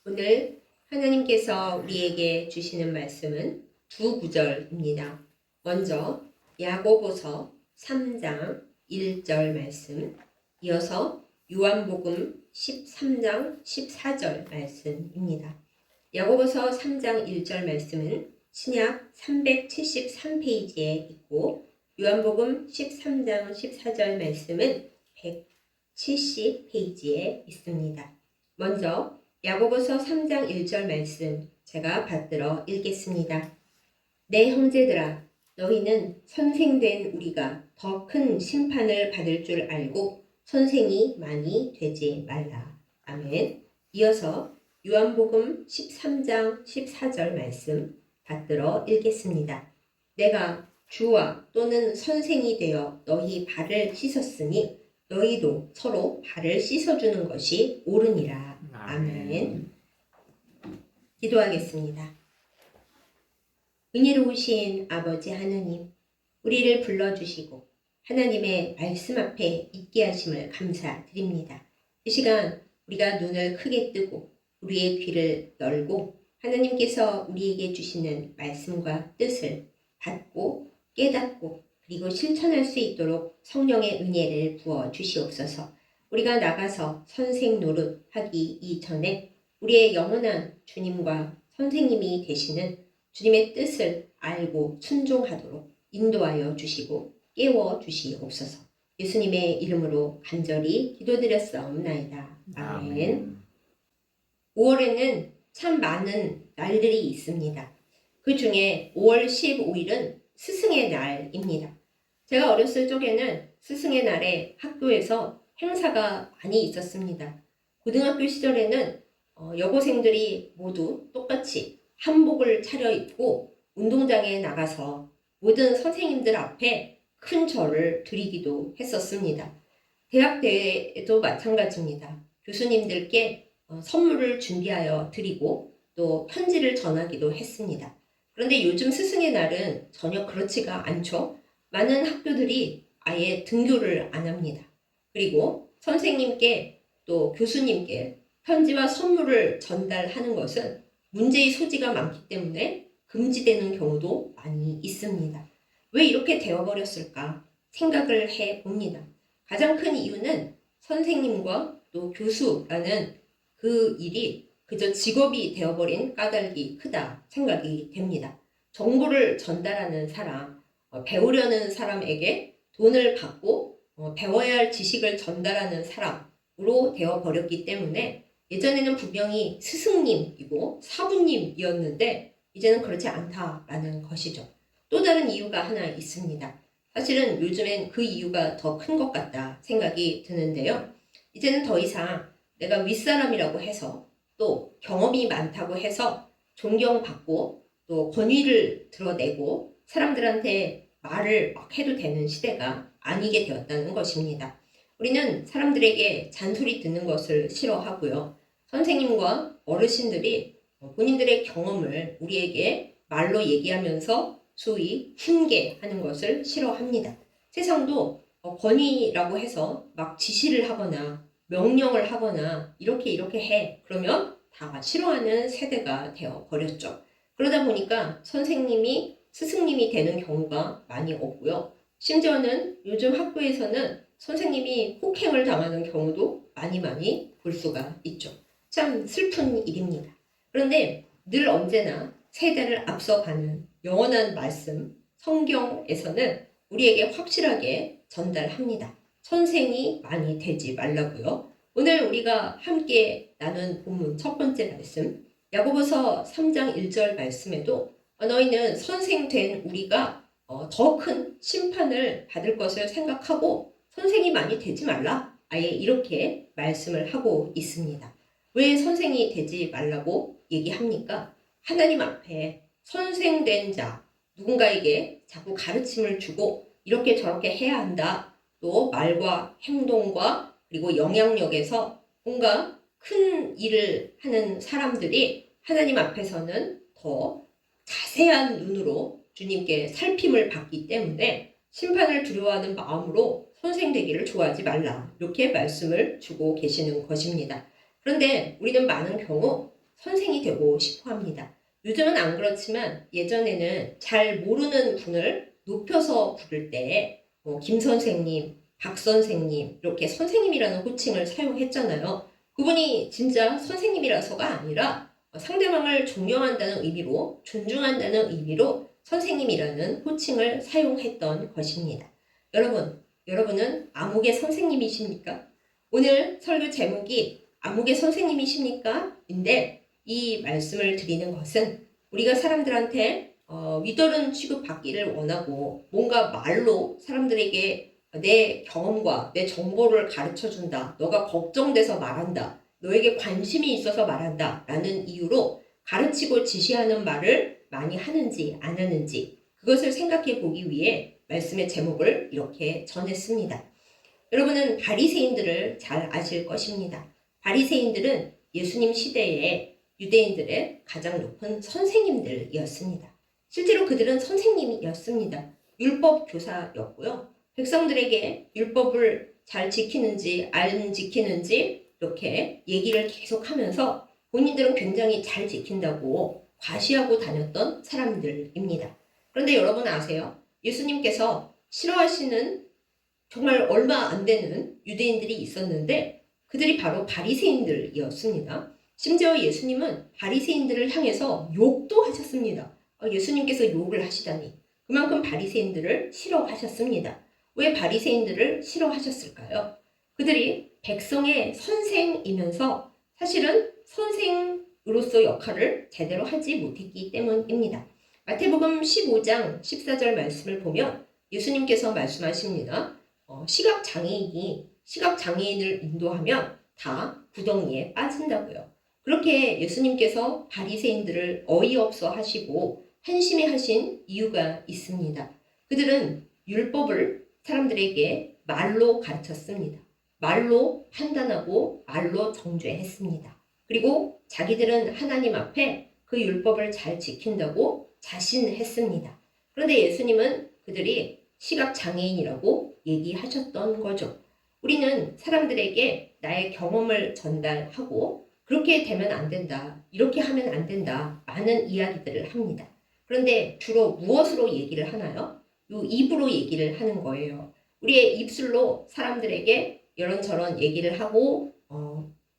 오늘 하나님께서 우리에게 주시는 말씀은 두 구절입니다. 먼저 야고보서 3장 1절 말씀, 이어서 요한복음 13장 14절 말씀입니다. 야고보서 3장 1절 말씀은 신약 373페이지에 있고 요한복음 13장 14절 말씀은 170페이지에 있습니다. 먼저 야고보서 3장 1절 말씀 제가 받들어 읽겠습니다. 내 형제들아, 너희는 선생된 우리가 더 큰 심판을 받을 줄 알고 선생이 많이 되지 말라. 아멘. 이어서 요한복음 13장 14절 말씀 받들어 읽겠습니다. 내가 주와 또는 선생이 되어 너희 발을 씻었으니 너희도 서로 발을 씻어주는 것이 옳으니라. 아멘. 기도하겠습니다. 은혜로우신 아버지 하나님, 우리를 불러주시고 하나님의 말씀 앞에 있게 하심을 감사드립니다. 이 시간 우리가 눈을 크게 뜨고 우리의 귀를 열고 하나님께서 우리에게 주시는 말씀과 뜻을 받고 깨닫고 그리고 실천할 수 있도록 성령의 은혜를 부어 주시옵소서. 우리가 나가서 선생 노릇 하기 이전에 우리의 영원한 주님과 선생님이 되시는 주님의 뜻을 알고 순종하도록 인도하여 주시고 깨워 주시옵소서. 예수님의 이름으로 간절히 기도드렸사옵나이다. 아멘. 5월에는 참 많은 날들이 있습니다. 그 중에 5월 15일은 스승의 날입니다. 제가 어렸을 적에는 스승의 날에 학교에서 행사가 많이 있었습니다. 고등학교 시절에는 여고생들이 모두 똑같이 한복을 차려입고 운동장에 나가서 모든 선생님들 앞에 큰 절을 드리기도 했었습니다. 대학 때에도 마찬가지입니다. 교수님들께 선물을 준비하여 드리고 또 편지를 전하기도 했습니다. 그런데 요즘 스승의 날은 전혀 그렇지가 않죠. 많은 학교들이 아예 등교를 안 합니다. 그리고 선생님께 또 교수님께 편지와 선물을 전달하는 것은 문제의 소지가 많기 때문에 금지되는 경우도 많이 있습니다. 왜 이렇게 되어버렸을까 생각을 해봅니다. 가장 큰 이유는 선생님과 또 교수라는 그 일이 그저 직업이 되어버린 까닭이 크다 생각이 됩니다. 정보를 전달하는 사람, 배우려는 사람에게 돈을 받고 배워야 할 지식을 전달하는 사람으로 되어버렸기 때문에 예전에는 분명히 스승님이고 사부님이었는데 이제는 그렇지 않다라는 것이죠. 또 다른 이유가 하나 있습니다. 사실은 요즘엔 그 이유가 더 큰 것 같다 생각이 드는데요. 이제는 더 이상 내가 윗사람이라고 해서 또 경험이 많다고 해서 존경받고 또 권위를 드러내고 사람들한테 말을 막 해도 되는 시대가 아니게 되었다는 것입니다. 우리는 사람들에게 잔소리 듣는 것을 싫어하고요. 선생님과 어르신들이 본인들의 경험을 우리에게 말로 얘기하면서 소위 훈계하는 것을 싫어합니다. 세상도 권위라고 해서 막 지시를 하거나 명령을 하거나 이렇게 해 그러면 다 싫어하는 세대가 되어 버렸죠. 그러다 보니까 선생님이 스승님이 되는 경우가 많이 없고요. 심지어는 요즘 학교에서는 선생님이 폭행을 당하는 경우도 많이 볼 수가 있죠. 참 슬픈 일입니다. 그런데 늘 언제나 세대를 앞서가는 영원한 말씀 성경에서는 우리에게 확실하게 전달합니다. 선생이 많이 되지 말라고요. 오늘 우리가 함께 나눈 본문 첫 번째 말씀 야고보서 3장 1절 말씀에도 너희는 선생된 우리가 더 큰 심판을 받을 것을 생각하고 선생이 많이 되지 말라. 아예 이렇게 말씀을 하고 있습니다. 왜 선생이 되지 말라고 얘기합니까? 하나님 앞에 선생된 자, 누군가에게 자꾸 가르침을 주고 이렇게 저렇게 해야 한다. 또 말과 행동과 그리고 영향력에서 뭔가 큰 일을 하는 사람들이 하나님 앞에서는 더 자세한 눈으로 주님께 살핌을 받기 때문에 심판을 두려워하는 마음으로 선생되기를 좋아하지 말라. 이렇게 말씀을 주고 계시는 것입니다. 그런데 우리는 많은 경우 선생이 되고 싶어 합니다. 요즘은 안 그렇지만 예전에는 잘 모르는 분을 높여서 부를 때 김 선생님, 박 선생님 이렇게 선생님이라는 호칭을 사용했잖아요. 그분이 진짜 선생님이라서가 아니라 상대방을 존경한다는 의미로, 존중한다는 의미로 선생님이라는 호칭을 사용했던 것입니다. 여러분은 암흑의 선생님이십니까? 오늘 설교 제목이 암흑의 선생님이십니까? 인데 이 말씀을 드리는 것은 우리가 사람들한테 위더른 취급받기를 원하고 뭔가 말로 사람들에게 내 경험과 내 정보를 가르쳐준다. 너가 걱정돼서 말한다. 너에게 관심이 있어서 말한다. 라는 이유로 가르치고 지시하는 말을 많이 하는지 안 하는지 그것을 생각해 보기 위해 말씀의 제목을 이렇게 전했습니다. 여러분은 바리새인들을 잘 아실 것입니다. 바리새인들은 예수님 시대에 유대인들의 가장 높은 선생님들이었습니다. 실제로 그들은 선생님이었습니다. 율법 교사였고요. 백성들에게 율법을 잘 지키는지 안 지키는지 이렇게 얘기를 계속하면서 본인들은 굉장히 잘 지킨다고 과시하고 다녔던 사람들입니다. 그런데 여러분 아세요? 예수님께서 싫어하시는 정말 얼마 안 되는 유대인들이 있었는데 그들이 바로 바리새인들이었습니다. 심지어 예수님은 바리새인들을 향해서 욕도 하셨습니다. 예수님께서 욕을 하시다니 그만큼 바리새인들을 싫어하셨습니다. 왜 바리새인들을 싫어하셨을까요? 그들이 백성의 선생이면서 사실은 선생으로서 역할을 제대로 하지 못했기 때문입니다. 마태복음 15장 14절 말씀을 보면 예수님께서 말씀하십니다. 시각장애인을 인도하면 다 구덩이에 빠진다고요. 그렇게 예수님께서 바리새인들을 어이없어 하시고 한심해 하신 이유가 있습니다. 그들은 율법을 사람들에게 말로 가르쳤습니다. 말로 판단하고 말로 정죄했습니다. 그리고 자기들은 하나님 앞에 그 율법을 잘 지킨다고 자신했습니다. 그런데 예수님은 그들이 시각장애인이라고 얘기하셨던 거죠. 우리는 사람들에게 나의 경험을 전달하고 그렇게 되면 안 된다, 이렇게 하면 안 된다, 많은 이야기들을 합니다. 그런데 주로 무엇으로 얘기를 하나요? 요 입으로 얘기를 하는 거예요. 우리의 입술로 사람들에게 이런저런 얘기를 하고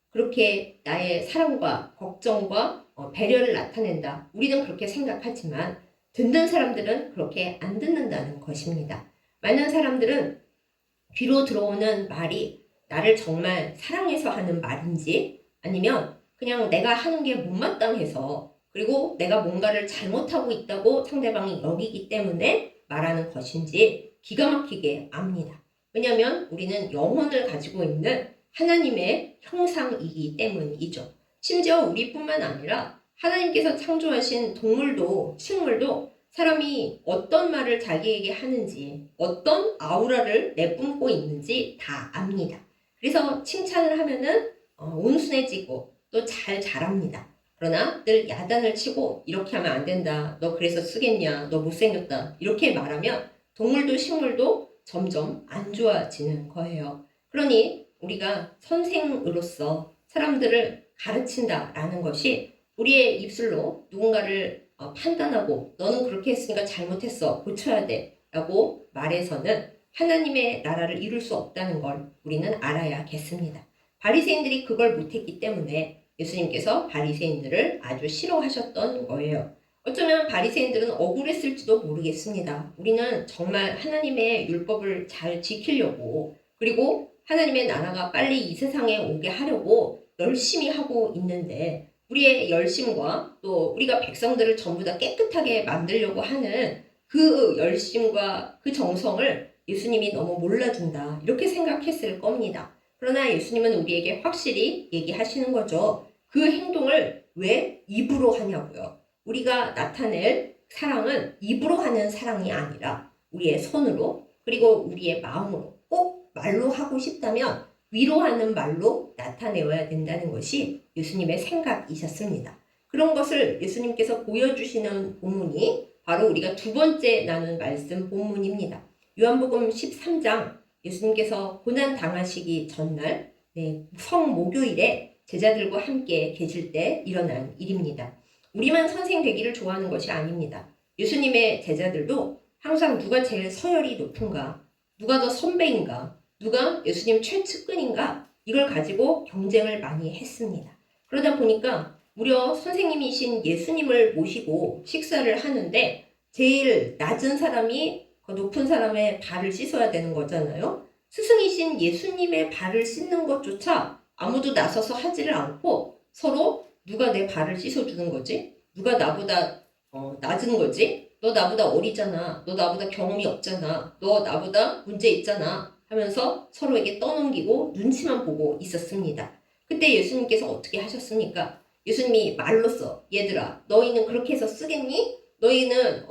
그렇게 나의 사랑과 걱정과 배려를 나타낸다. 우리는 그렇게 생각하지만 듣는 사람들은 그렇게 안 듣는다는 것입니다. 많은 사람들은 귀로 들어오는 말이 나를 정말 사랑해서 하는 말인지 아니면 그냥 내가 하는 게 못마땅해서 그리고 내가 뭔가를 잘못하고 있다고 상대방이 여기기 때문에 말하는 것인지 기가 막히게 압니다. 왜냐하면 우리는 영혼을 가지고 있는 하나님의 형상이기 때문이죠. 심지어 우리뿐만 아니라 하나님께서 창조하신 동물도 식물도 사람이 어떤 말을 자기에게 하는지 어떤 아우라를 내뿜고 있는지 다 압니다. 그래서 칭찬을 하면은 온순해지고 또 잘 자랍니다. 그러나 늘 야단을 치고 이렇게 하면 안 된다. 너 그래서 쓰겠냐. 너 못생겼다. 이렇게 말하면 동물도 식물도 점점 안 좋아지는 거예요. 그러니 우리가 선생으로서 사람들을 가르친다라는 것이 우리의 입술로 누군가를 판단하고 너는 그렇게 했으니까 잘못했어. 고쳐야 돼. 라고 말해서는 하나님의 나라를 이룰 수 없다는 걸 우리는 알아야겠습니다. 바리새인들이 그걸 못했기 때문에 예수님께서 바리새인들을 아주 싫어하셨던 거예요. 어쩌면 바리새인들은 억울했을지도 모르겠습니다. 우리는 정말 하나님의 율법을 잘 지키려고 그리고 하나님의 나라가 빨리 이 세상에 오게 하려고 열심히 하고 있는데 우리의 열심과 또 우리가 백성들을 전부 다 깨끗하게 만들려고 하는 그 열심과 그 정성을 예수님이 너무 몰라준다 이렇게 생각했을 겁니다. 그러나 예수님은 우리에게 확실히 얘기하시는 거죠. 그 행동을 왜 입으로 하냐고요. 우리가 나타낼 사랑은 입으로 하는 사랑이 아니라 우리의 손으로 그리고 우리의 마음으로 꼭 말로 하고 싶다면 위로하는 말로 나타내어야 된다는 것이 예수님의 생각이셨습니다. 그런 것을 예수님께서 보여주시는 본문이 바로 우리가 두 번째 나눈 말씀 본문입니다. 요한복음 13장 예수님께서 고난 당하시기 전날 성목요일에 제자들과 함께 계실 때 일어난 일입니다. 우리만 선생 되기를 좋아하는 것이 아닙니다. 예수님의 제자들도 항상 누가 제일 서열이 높은가, 누가 더 선배인가, 누가 예수님 최측근인가, 이걸 가지고 경쟁을 많이 했습니다. 그러다 보니까 무려 선생님이신 예수님을 모시고 식사를 하는데 제일 낮은 사람이 그 높은 사람의 발을 씻어야 되는 거잖아요. 스승이신 예수님의 발을 씻는 것조차 아무도 나서서 하지를 않고 서로 누가 내 발을 씻어주는 거지? 누가 나보다 낮은 거지? 너 나보다 어리잖아. 너 나보다 경험이 없잖아. 너 나보다 문제 있잖아. 하면서 서로에게 떠넘기고 눈치만 보고 있었습니다. 그때 예수님께서 어떻게 하셨습니까? 예수님이 말로써 얘들아 너희는 그렇게 해서 쓰겠니? 너희는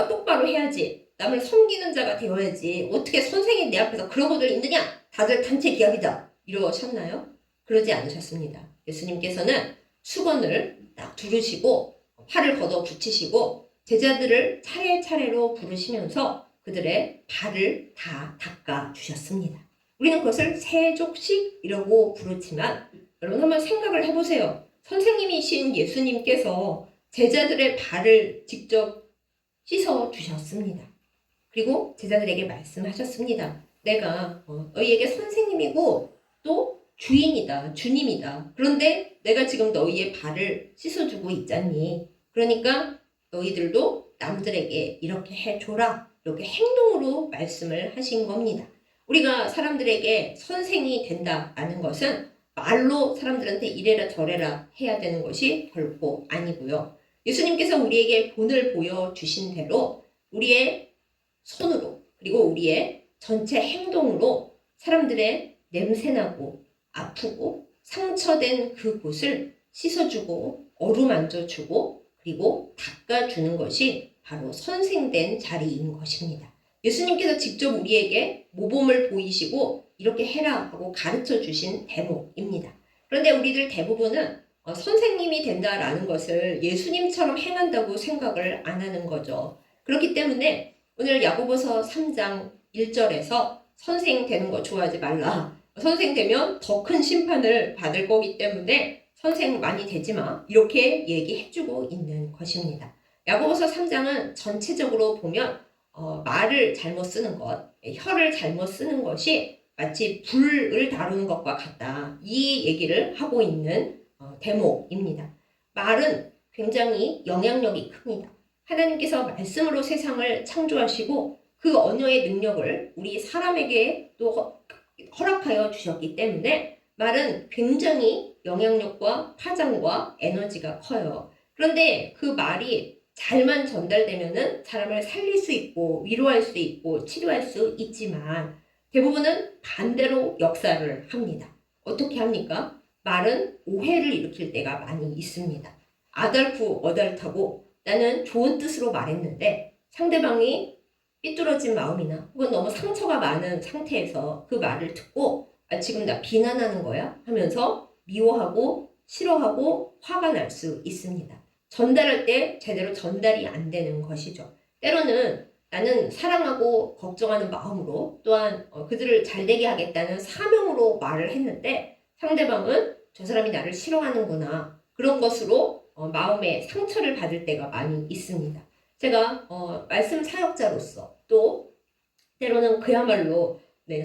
똑바로 해야지. 남을 섬기는 자가 되어야지. 어떻게 선생이 내 앞에서 그러고들 있느냐? 다들 단체 기합이다. 이러셨나요? 그러지 않으셨습니다. 예수님께서는 수건을 딱 두르시고 팔을 걷어 붙이시고 제자들을 차례차례로 부르시면서 그들의 발을 다 닦아 주셨습니다. 우리는 그것을 세족식이라고 부르지만 여러분 한번 생각을 해보세요. 선생님이신 예수님께서 제자들의 발을 직접 씻어 주셨습니다. 그리고 제자들에게 말씀하셨습니다. 내가 너희에게 선생님이고 또 주인이다, 주님이다. 그런데 내가 지금 너희의 발을 씻어주고 있잖니. 그러니까 너희들도 남들에게 이렇게 해줘라. 이렇게 행동으로 말씀을 하신 겁니다. 우리가 사람들에게 선생이 된다라는 것은 말로 사람들한테 이래라 저래라 해야 되는 것이 결코 아니고요. 예수님께서 우리에게 본을 보여주신 대로 우리의 손으로 그리고 우리의 전체 행동으로 사람들의 냄새나고 아프고 상처된 그곳을 씻어주고 어루만져주고 그리고 닦아주는 것이 바로 선생된 자리인 것입니다. 예수님께서 직접 우리에게 모범을 보이시고 이렇게 해라 하고 가르쳐 주신 대목입니다. 그런데 우리들 대부분은 선생님이 된다라는 것을 예수님처럼 행한다고 생각을 안 하는 거죠. 그렇기 때문에 오늘 야고보서 3장 1절에서 선생 되는 거 좋아하지 말라. 선생 되면 더 큰 심판을 받을 거기 때문에 선생 많이 되지 마. 이렇게 얘기해주고 있는 것입니다. 야고보서 3장은 전체적으로 보면 말을 잘못 쓰는 것, 혀를 잘못 쓰는 것이 마치 불을 다루는 것과 같다. 이 얘기를 하고 있는 대목입니다. 말은 굉장히 영향력이 큽니다. 하나님께서 말씀으로 세상을 창조하시고 그 언어의 능력을 우리 사람에게 또 허락하여 주셨기 때문에 말은 굉장히 영향력과 파장과 에너지가 커요. 그런데 그 말이 잘만 전달되면은 사람을 살릴 수 있고 위로할 수 있고 치료할 수 있지만 대부분은 반대로 역사를 합니다. 어떻게 합니까? 말은 오해를 일으킬 때가 많이 있습니다. 아달프 어달트하고 나는 좋은 뜻으로 말했는데 상대방이 삐뚤어진 마음이나 혹은 너무 상처가 많은 상태에서 그 말을 듣고 지금 나 비난하는 거야? 하면서 미워하고 싫어하고 화가 날 수 있습니다. 전달할 때 제대로 전달이 안 되는 것이죠. 때로는 나는 사랑하고 걱정하는 마음으로 또한 그들을 잘되게 하겠다는 사명으로 말을 했는데 상대방은 저 사람이 나를 싫어하는구나 그런 것으로 마음에 상처를 받을 때가 많이 있습니다. 제가 말씀 사역자로서 또 때로는 그야말로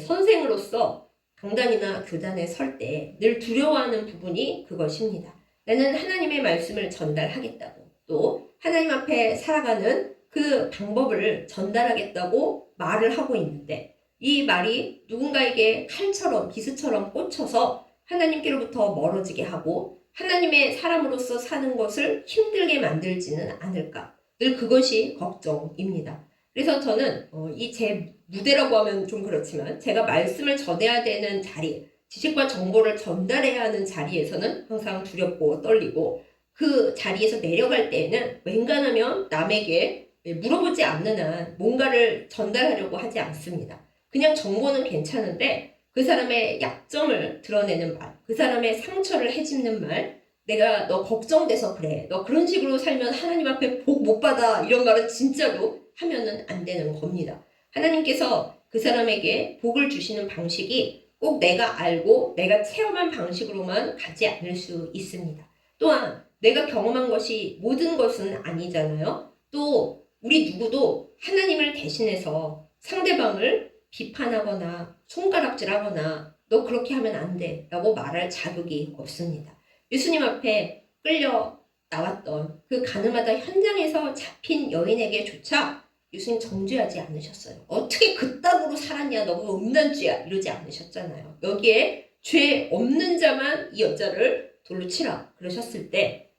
선생으로서 강단이나 교단에 설 때 늘 두려워하는 부분이 그것입니다. 나는 하나님의 말씀을 전달하겠다고 또 하나님 앞에 살아가는 그 방법을 전달하겠다고 말을 하고 있는데 이 말이 누군가에게 칼처럼 비수처럼 꽂혀서 하나님께로부터 멀어지게 하고 하나님의 사람으로서 사는 것을 힘들게 만들지는 않을까. 늘 그것이 걱정입니다. 그래서 저는 이 제 무대라고 하면 좀 그렇지만 제가 말씀을 전해야 되는 자리, 지식과 정보를 전달해야 하는 자리에서는 항상 두렵고 떨리고 그 자리에서 내려갈 때에는 웬간하면 남에게 물어보지 않는 한 뭔가를 전달하려고 하지 않습니다. 그냥 정보는 괜찮은데 그 사람의 약점을 드러내는 말, 그 사람의 상처를 헤집는 말, 내가 너 걱정돼서 그래. 너 그런 식으로 살면 하나님 앞에 복 못 받아. 이런 말은 진짜로 하면은 안 되는 겁니다. 하나님께서 그 사람에게 복을 주시는 방식이 꼭 내가 알고 내가 체험한 방식으로만 가지 않을 수 있습니다. 또한 내가 경험한 것이 모든 것은 아니잖아요. 또 우리 누구도 하나님을 대신해서 상대방을 비판하거나 손가락질하거나 너 그렇게 하면 안 돼 라고 말할 자격이 없습니다. 예수님 앞에 끌려 나왔던 그 가늠하다 현장에서 잡힌 여인에게조차 예수님 정죄하지 않으셨어요. 어떻게 그따구로 살았냐, 너가 음란죄야 이러지 않으셨잖아요. 여기에 죄 없는 자만 이 여자를 돌로 치라 그러셨을 때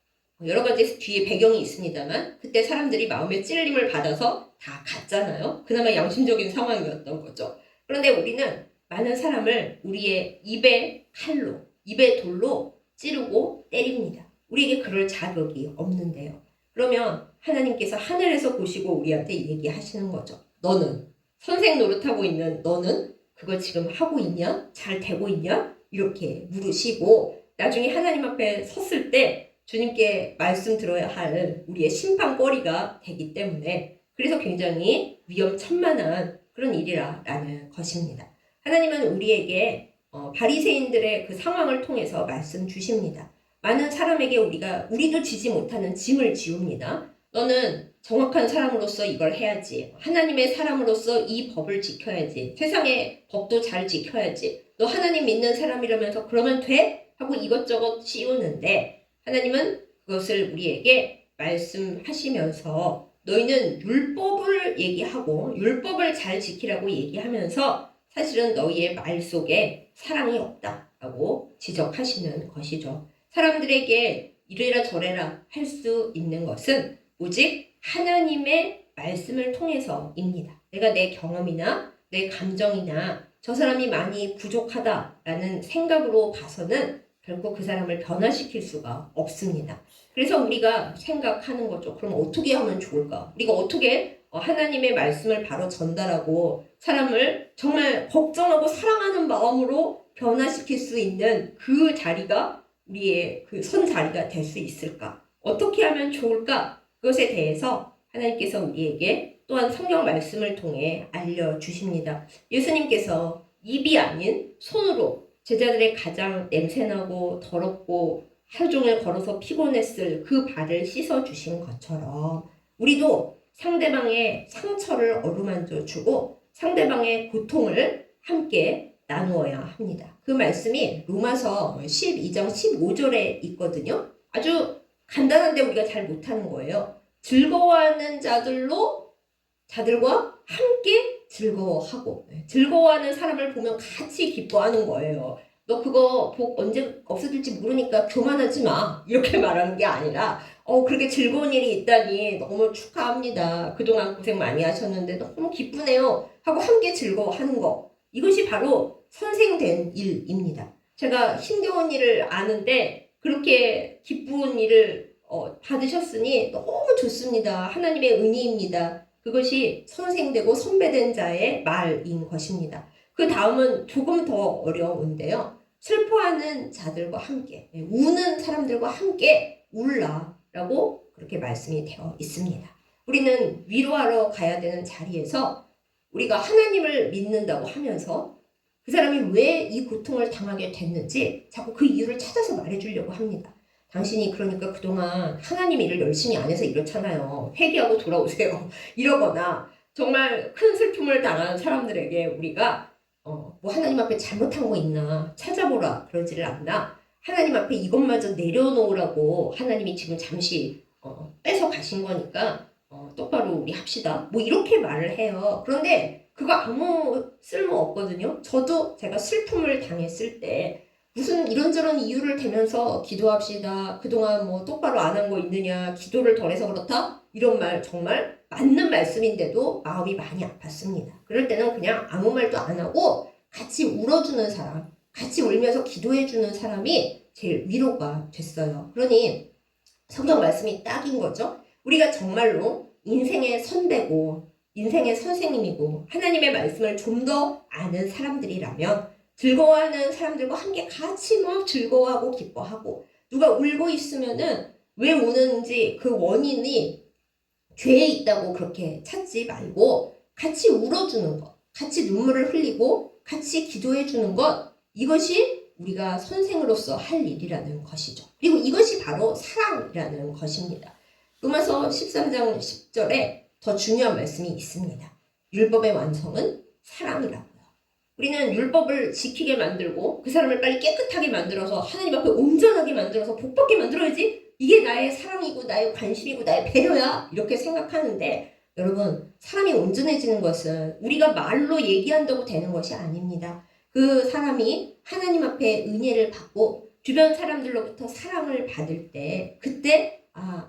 여러 가지 뒤에 배경이 있습니다만 그때 사람들이 마음의 찔림을 받아서 다 갔잖아요. 그나마 양심적인 상황이었던 거죠. 그런데 우리는 많은 사람을 우리의 입에 칼로, 입에 돌로 찌르고 때립니다. 우리에게 그럴 자격이 없는데요. 그러면 하나님께서 하늘에서 보시고 우리한테 얘기하시는 거죠. 너는 선생 노릇하고 있는 너는 그거 지금 하고 있냐? 잘 되고 있냐? 이렇게 물으시고 나중에 하나님 앞에 섰을 때 주님께 말씀 들어야 할 우리의 심판거리가 되기 때문에 그래서 굉장히 위험천만한 그런 일이라는 것입니다. 하나님은 우리에게 바리새인들의 그 상황을 통해서 말씀 주십니다. 많은 사람에게 우리도 지지 못하는 짐을 지웁니다. 너는 정확한 사람으로서 이걸 해야지. 하나님의 사람으로서 이 법을 지켜야지. 세상의 법도 잘 지켜야지. 너 하나님 믿는 사람이라면서 그러면 돼? 하고 이것저것 씌우는데 하나님은 그것을 우리에게 말씀하시면서 너희는 율법을 얘기하고 율법을 잘 지키라고 얘기하면서 사실은 너희의 말 속에 사랑이 없다라고 지적하시는 것이죠. 사람들에게 이래라 저래라 할 수 있는 것은 오직 하나님의 말씀을 통해서입니다. 내가 내 경험이나 내 감정이나 저 사람이 많이 부족하다라는 생각으로 봐서는 결코 그 사람을 변화시킬 수가 없습니다. 그래서 우리가 생각하는 거죠. 그럼 어떻게 하면 좋을까? 우리가 어떻게 하나님의 말씀을 바로 전달하고 사람을 정말 걱정하고 사랑하는 마음으로 변화시킬 수 있는 그 자리가 우리의 그 선 자리가 될 수 있을까? 어떻게 하면 좋을까? 그것에 대해서 하나님께서 우리에게 또한 성경 말씀을 통해 알려주십니다. 예수님께서 입이 아닌 손으로 제자들의 가장 냄새나고 더럽고 하루 종일 걸어서 피곤했을 그 발을 씻어주신 것처럼 우리도 상대방의 상처를 어루만져 주고 상대방의 고통을 함께 나누어야 합니다. 그 말씀이 로마서 12장 15절에 있거든요. 아주 간단한데 우리가 잘 못하는 거예요. 즐거워하는 자들과 함께 즐거워하고 즐거워하는 사람을 보면 같이 기뻐하는 거예요. 너 그거 복 언제 없어질지 모르니까 교만하지 마 이렇게 말하는 게 아니라 그렇게 즐거운 일이 있다니 너무 축하합니다. 그동안 고생 많이 하셨는데 너무 기쁘네요 하고 함께 즐거워하는 거 이것이 바로 선생된 일입니다. 제가 힘겨운 일을 아는데 그렇게 기쁜 일을 받으셨으니 너무 좋습니다. 하나님의 은혜입니다. 그것이 선생되고 선배된 자의 말인 것입니다. 그 다음은 조금 더 어려운데요. 슬퍼하는 자들과 함께, 우는 사람들과 함께 울라라고 그렇게 말씀이 되어 있습니다. 우리는 위로하러 가야 되는 자리에서 우리가 하나님을 믿는다고 하면서 그 사람이 왜 이 고통을 당하게 됐는지 자꾸 그 이유를 찾아서 말해주려고 합니다. 당신이 그러니까 그동안 하나님 일을 열심히 안 해서 이렇잖아요. 회개하고 돌아오세요. 이러거나 정말 큰 슬픔을 당한 사람들에게 우리가 뭐 하나님 앞에 잘못한 거 있나 찾아보라 그러지를 않나. 하나님 앞에 이것마저 내려놓으라고 하나님이 지금 잠시 뺏어 가신 거니까 똑바로 우리 합시다. 뭐 이렇게 말을 해요. 그런데 그거 아무 쓸모 없거든요. 저도 제가 슬픔을 당했을 때 무슨 이런저런 이유를 대면서 기도합시다. 그동안 뭐 똑바로 안 한 거 있느냐. 기도를 덜해서 그렇다. 이런 말 정말 맞는 말씀인데도 마음이 많이 아팠습니다. 그럴 때는 그냥 아무 말도 안 하고 같이 울어주는 사람, 같이 울면서 기도해주는 사람이 제일 위로가 됐어요. 그러니 성경 말씀이 딱인 거죠. 우리가 정말로 인생의 선배고 인생의 선생님이고 하나님의 말씀을 좀 더 아는 사람들이라면 즐거워하는 사람들과 함께 같이 막 즐거워하고 기뻐하고 누가 울고 있으면은 왜 우는지 그 원인이 죄에 있다고 그렇게 찾지 말고 같이 울어주는 것, 같이 눈물을 흘리고 같이 기도해주는 것 이것이 우리가 선생으로서 할 일이라는 것이죠. 그리고 이것이 바로 사랑이라는 것입니다. 로마서 13장 10절에 더 중요한 말씀이 있습니다. 율법의 완성은 사랑이라고요. 우리는 율법을 지키게 만들고 그 사람을 빨리 깨끗하게 만들어서 하나님 앞에 온전하게 만들어서 복받게 만들어야지, 이게 나의 사랑이고 나의 관심이고 나의 배려야, 이렇게 생각하는데, 여러분, 사람이 온전해지는 것은 우리가 말로 얘기한다고 되는 것이 아닙니다. 그 사람이 하나님 앞에 은혜를 받고 주변 사람들로부터 사랑을 받을 때, 그때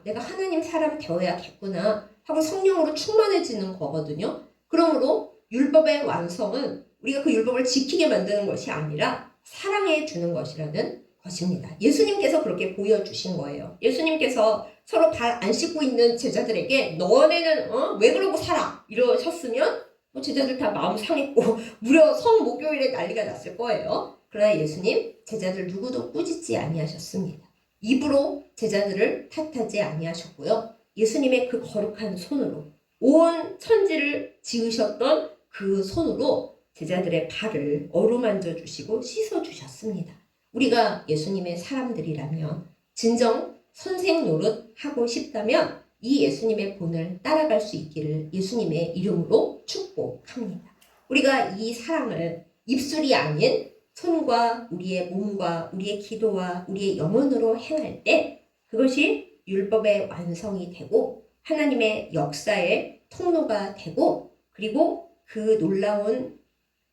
내가 하나님 사람 되어야겠구나 하고 성령으로 충만해지는 거거든요. 그러므로 율법의 완성은 우리가 그 율법을 지키게 만드는 것이 아니라 사랑해 주는 것이라는 것입니다. 예수님께서 그렇게 보여주신 거예요. 예수님께서 서로 발 안 씻고 있는 제자들에게 너네는 왜 그러고 살아? 이러셨으면 제자들 다 마음 상했고 무려 성목요일에 난리가 났을 거예요. 그러나 예수님 제자들 누구도 꾸짖지 아니하셨습니다. 입으로 제자들을 탓하지 아니하셨고요. 예수님의 그 거룩한 손으로 온 천지를 지으셨던 그 손으로 제자들의 발을 어루만져 주시고 씻어 주셨습니다. 우리가 예수님의 사람들이라면, 진정 선생 노릇 하고 싶다면 이 예수님의 본을 따라갈 수 있기를 예수님의 이름으로 축복합니다. 우리가 이 사랑을 입술이 아닌 손과 우리의 몸과 우리의 기도와 우리의 영혼으로 행할 때 그것이 율법의 완성이 되고 하나님의 역사의 통로가 되고, 그리고 그 놀라운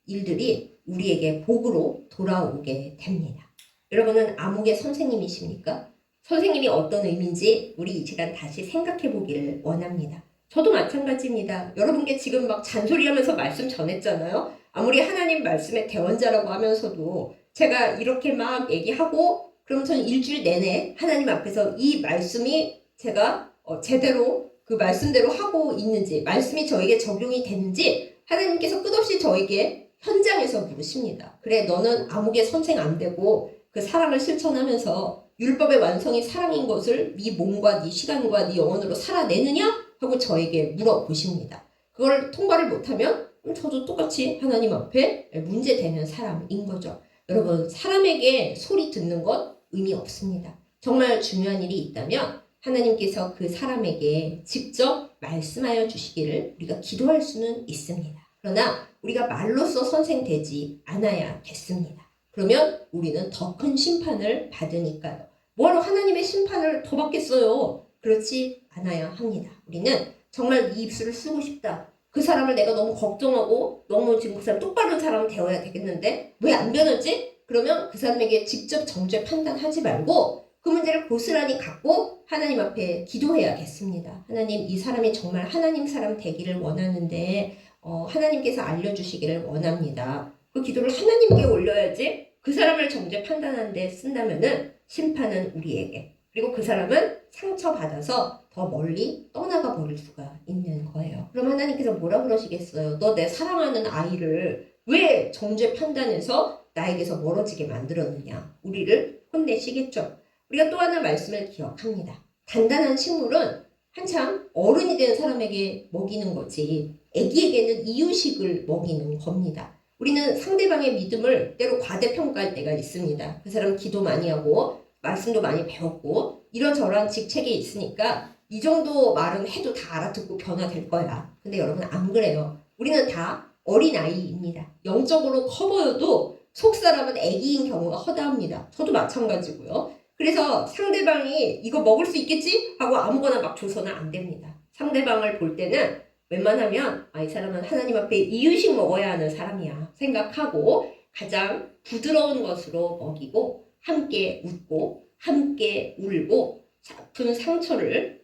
일들이 우리에게 복으로 돌아오게 됩니다. 여러분은 암흑의 선생님이십니까? 선생님이 어떤 의미인지 우리 이 시간 다시 생각해 보기를 원합니다. 저도 마찬가지입니다. 여러분께 지금 막 잔소리하면서 말씀 전했잖아요. 아무리 하나님 말씀의 대원자라고 하면서도 제가 이렇게 막 얘기하고 그럼 저는 일주일 내내 하나님 앞에서 이 말씀이 제가 제대로 그 말씀대로 하고 있는지, 말씀이 저에게 적용이 되는지 하나님께서 끝없이 저에게 현장에서 물으십니다. 그래, 너는 암흑의 선생 안 되고 그 사랑을 실천하면서 율법의 완성이 사랑인 것을 네 몸과 네 시간과 네 영혼으로 살아내느냐? 하고 저에게 물어보십니다. 그걸 통과를 못하면 저도 똑같이 하나님 앞에 문제되는 사람인 거죠. 여러분, 사람에게 소리 듣는 건 의미 없습니다. 정말 중요한 일이 있다면 하나님께서 그 사람에게 직접 말씀하여 주시기를 우리가 기도할 수는 있습니다. 그러나 우리가 말로써 선생되지 않아야겠습니다. 그러면 우리는 더 큰 심판을 받으니까요. 뭐하러 하나님의 심판을 더 받겠어요? 그렇지 않아야 합니다. 우리는 정말 이 입술을 쓰고 싶다. 그 사람을 내가 너무 걱정하고 너무 지금 그 사람 똑바른 사람 되어야 되겠는데 왜 안 변하지? 그러면 그 사람에게 직접 정죄 판단하지 말고 그 문제를 고스란히 갖고 하나님 앞에 기도해야겠습니다. 하나님, 이 사람이 정말 하나님 사람 되기를 원하는데 하나님께서 알려주시기를 원합니다. 그 기도를 하나님께 올려야지 그 사람을 정죄 판단하는 데 쓴다면은 심판은 우리에게, 그리고 그 사람은 상처받아서 더 멀리 떠나가 버릴 수가 있는 거예요. 그럼 하나님께서 뭐라 그러시겠어요? 너 내 사랑하는 아이를 왜 정죄 판단해서 나에게서 멀어지게 만들었느냐? 우리를 혼내시겠죠. 우리가 또 하나 말씀을 기억합니다. 단단한 식물은 한참 어른이 된 사람에게 먹이는 거지 아기에게는 이유식을 먹이는 겁니다. 우리는 상대방의 믿음을 때로 과대평가할 때가 있습니다. 그 사람 기도 많이 하고 말씀도 많이 배웠고 이러저러한 직책이 있으니까 이 정도 말은 해도 다 알아듣고 변화될 거야. 근데 여러분, 안 그래요. 우리는 다 어린아이입니다. 영적으로 커 보여도 속사람은 아기인 경우가 허다합니다. 저도 마찬가지고요. 그래서 상대방이 이거 먹을 수 있겠지? 하고 아무거나 막 줘서는 안 됩니다. 상대방을 볼 때는 웬만하면 이 사람은 하나님 앞에 이유식 먹어야 하는 사람이야 생각하고 가장 부드러운 것으로 먹이고 함께 웃고 함께 울고 아픈 상처를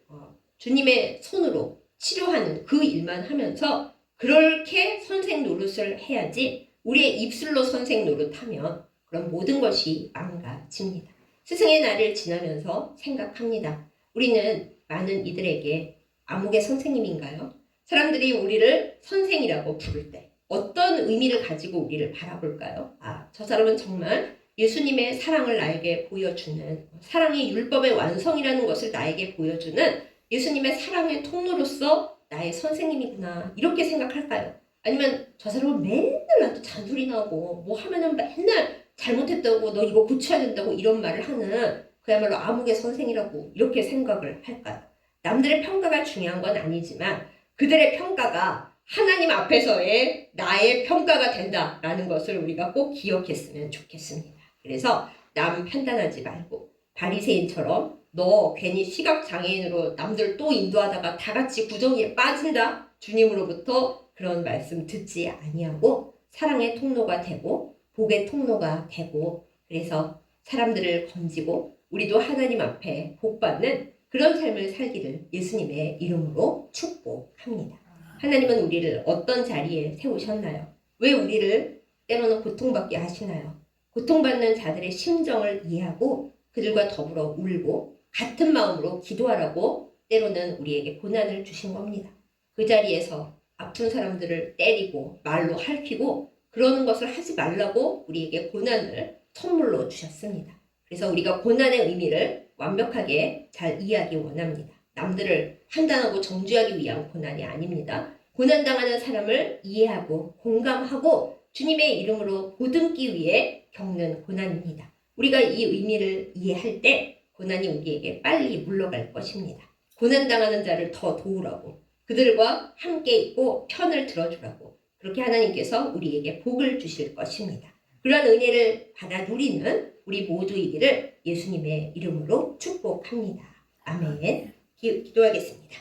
주님의 손으로 치료하는 그 일만 하면서 그렇게 선생 노릇을 해야지, 우리의 입술로 선생 노릇하면 그럼 모든 것이 망가집니다. 스승의 날을 지나면서 생각합니다. 우리는 많은 이들에게 암흑의 선생님인가요? 사람들이 우리를 선생이라고 부를 때 어떤 의미를 가지고 우리를 바라볼까요? 저 사람은 정말 예수님의 사랑을 나에게 보여주는, 사랑이 율법의 완성이라는 것을 나에게 보여주는 예수님의 사랑의 통로로서 나의 선생님이구나, 이렇게 생각할까요? 아니면 저 사람은 맨날 나한테 잔소리 나고 뭐 하면은 맨날 잘못했다고 너 이거 고쳐야 된다고 이런 말을 하는 그야말로 암흑의 선생이라고 이렇게 생각을 할까요? 남들의 평가가 중요한 건 아니지만 그들의 평가가 하나님 앞에서의 나의 평가가 된다라는 것을 우리가 꼭 기억했으면 좋겠습니다. 그래서 남 판단하지 말고 바리새인처럼 너 괜히 시각장애인으로 남들 또 인도하다가 다 같이 구덩이에 빠진다. 주님으로부터 그런 말씀 듣지 아니하고 사랑의 통로가 되고 복의 통로가 되고 그래서 사람들을 건지고 우리도 하나님 앞에 복받는 그런 삶을 살기를 예수님의 이름으로 축복합니다. 하나님은 우리를 어떤 자리에 세우셨나요? 왜 우리를 때로는 고통받게 하시나요? 고통받는 자들의 심정을 이해하고 그들과 더불어 울고 같은 마음으로 기도하라고 때로는 우리에게 고난을 주신 겁니다. 그 자리에서 아픈 사람들을 때리고 말로 핥히고 그러는 것을 하지 말라고 우리에게 고난을 선물로 주셨습니다. 그래서 우리가 고난의 의미를 완벽하게 잘 이해하기 원합니다. 남들을 판단하고 정죄하기 위한 고난이 아닙니다. 고난당하는 사람을 이해하고 공감하고 주님의 이름으로 보듬기 위해 겪는 고난입니다. 우리가 이 의미를 이해할 때 고난이 우리에게 빨리 물러갈 것입니다. 고난당하는 자를 더 도우라고 그들과 함께 있고 편을 들어주라고 그렇게 하나님께서 우리에게 복을 주실 것입니다. 그러한 은혜를 받아 누리는 우리 모두이기를 예수님의 이름으로 축복합니다. 아멘. 기도하겠습니다.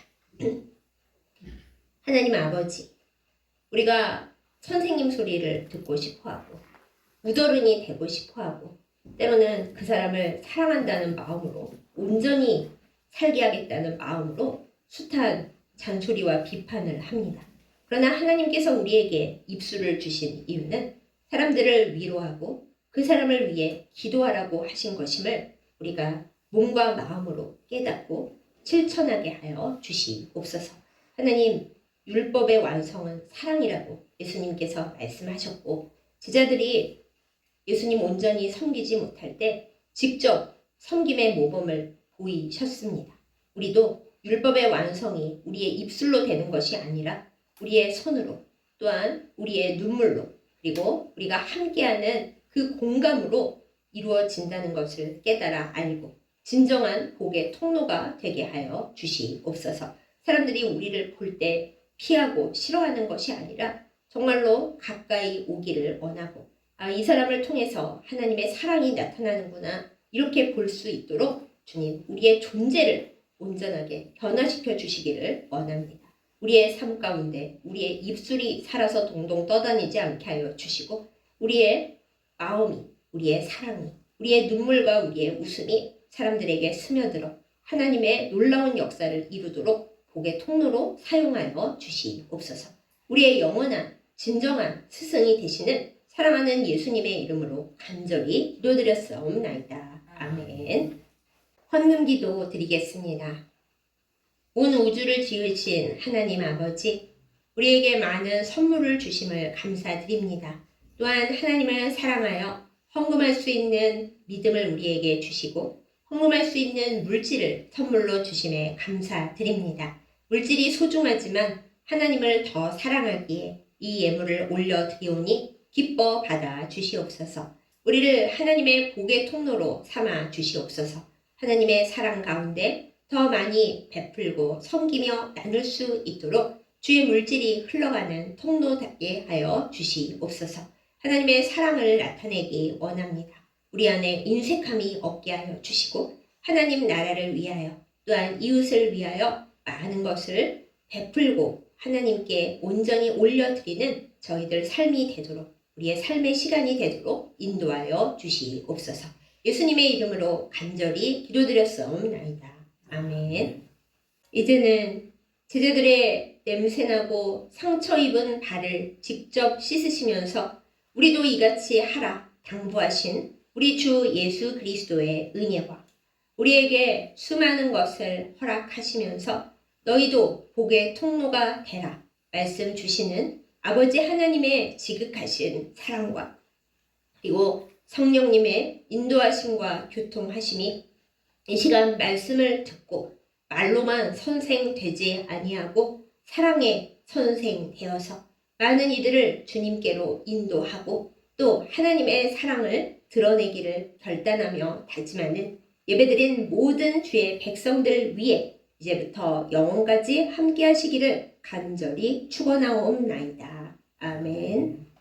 하나님 아버지, 우리가 선생님 소리를 듣고 싶어하고 우더른이 되고 싶어하고 때로는 그 사람을 사랑한다는 마음으로 온전히 살게 하겠다는 마음으로 숱한 잔소리와 비판을 합니다. 그러나 하나님께서 우리에게 입술을 주신 이유는 사람들을 위로하고 그 사람을 위해 기도하라고 하신 것임을 우리가 몸과 마음으로 깨닫고 실천하게 하여 주시옵소서. 하나님, 율법의 완성은 사랑이라고 예수님께서 말씀하셨고 제자들이 예수님 온전히 섬기지 못할 때 직접 섬김의 모범을 보이셨습니다. 우리도 율법의 완성이 우리의 입술로 되는 것이 아니라 우리의 손으로 또한 우리의 눈물로 그리고 우리가 함께하는 그 공감으로 이루어진다는 것을 깨달아 알고 진정한 복의 통로가 되게 하여 주시옵소서. 사람들이 우리를 볼 때 피하고 싫어하는 것이 아니라 정말로 가까이 오기를 원하고 이 사람을 통해서 하나님의 사랑이 나타나는구나 이렇게 볼 수 있도록 주님 우리의 존재를 온전하게 변화시켜 주시기를 원합니다. 우리의 삶 가운데 우리의 입술이 살아서 동동 떠다니지 않게 하여 주시고 우리의 마음이 우리의 사랑이 우리의 눈물과 우리의 웃음이 사람들에게 스며들어 하나님의 놀라운 역사를 이루도록 복의 통로로 사용하여 주시옵소서. 우리의 영원한 진정한 스승이 되시는 사랑하는 예수님의 이름으로 간절히 기도드렸사옵나이다. 아멘. 헌금기도 드리겠습니다. 온 우주를 지으신 하나님 아버지, 우리에게 많은 선물을 주심을 감사드립니다. 또한 하나님을 사랑하여 헌금할 수 있는 믿음을 우리에게 주시고 헌금할 수 있는 물질을 선물로 주심에 감사드립니다. 물질이 소중하지만 하나님을 더 사랑하기에 이 예물을 올려드리오니 기뻐 받아 주시옵소서. 우리를 하나님의 복의 통로로 삼아 주시옵소서. 하나님의 사랑 가운데 더 많이 베풀고 섬기며 나눌 수 있도록 주의 물질이 흘러가는 통로답게 하여 주시옵소서. 하나님의 사랑을 나타내기 원합니다. 우리 안에 인색함이 없게 하여 주시고 하나님 나라를 위하여 또한 이웃을 위하여 많은 것을 베풀고 하나님께 온전히 올려드리는 저희들 삶이 되도록 우리의 삶의 시간이 되도록 인도하여 주시옵소서. 예수님의 이름으로 간절히 기도드렸사옵나이다. 아멘. 이제는 제자들의 냄새나고 상처 입은 발을 직접 씻으시면서 우리도 이같이 하라 당부하신 우리 주 예수 그리스도의 은혜와 우리에게 수많은 것을 허락하시면서 너희도 복의 통로가 되라 말씀 주시는 아버지 하나님의 지극하신 사랑과 그리고 성령님의 인도하심과 교통하심이 이 시간 말씀을 듣고 말로만 선생되지 아니하고 사랑의 선생되어서 많은 이들을 주님께로 인도하고 또 하나님의 사랑을 드러내기를 결단하며 다짐하는 예배드린 모든 주의 백성들 위해 이제부터 영원까지 함께 하시기를 간절히 축원하옵나이다. 아멘.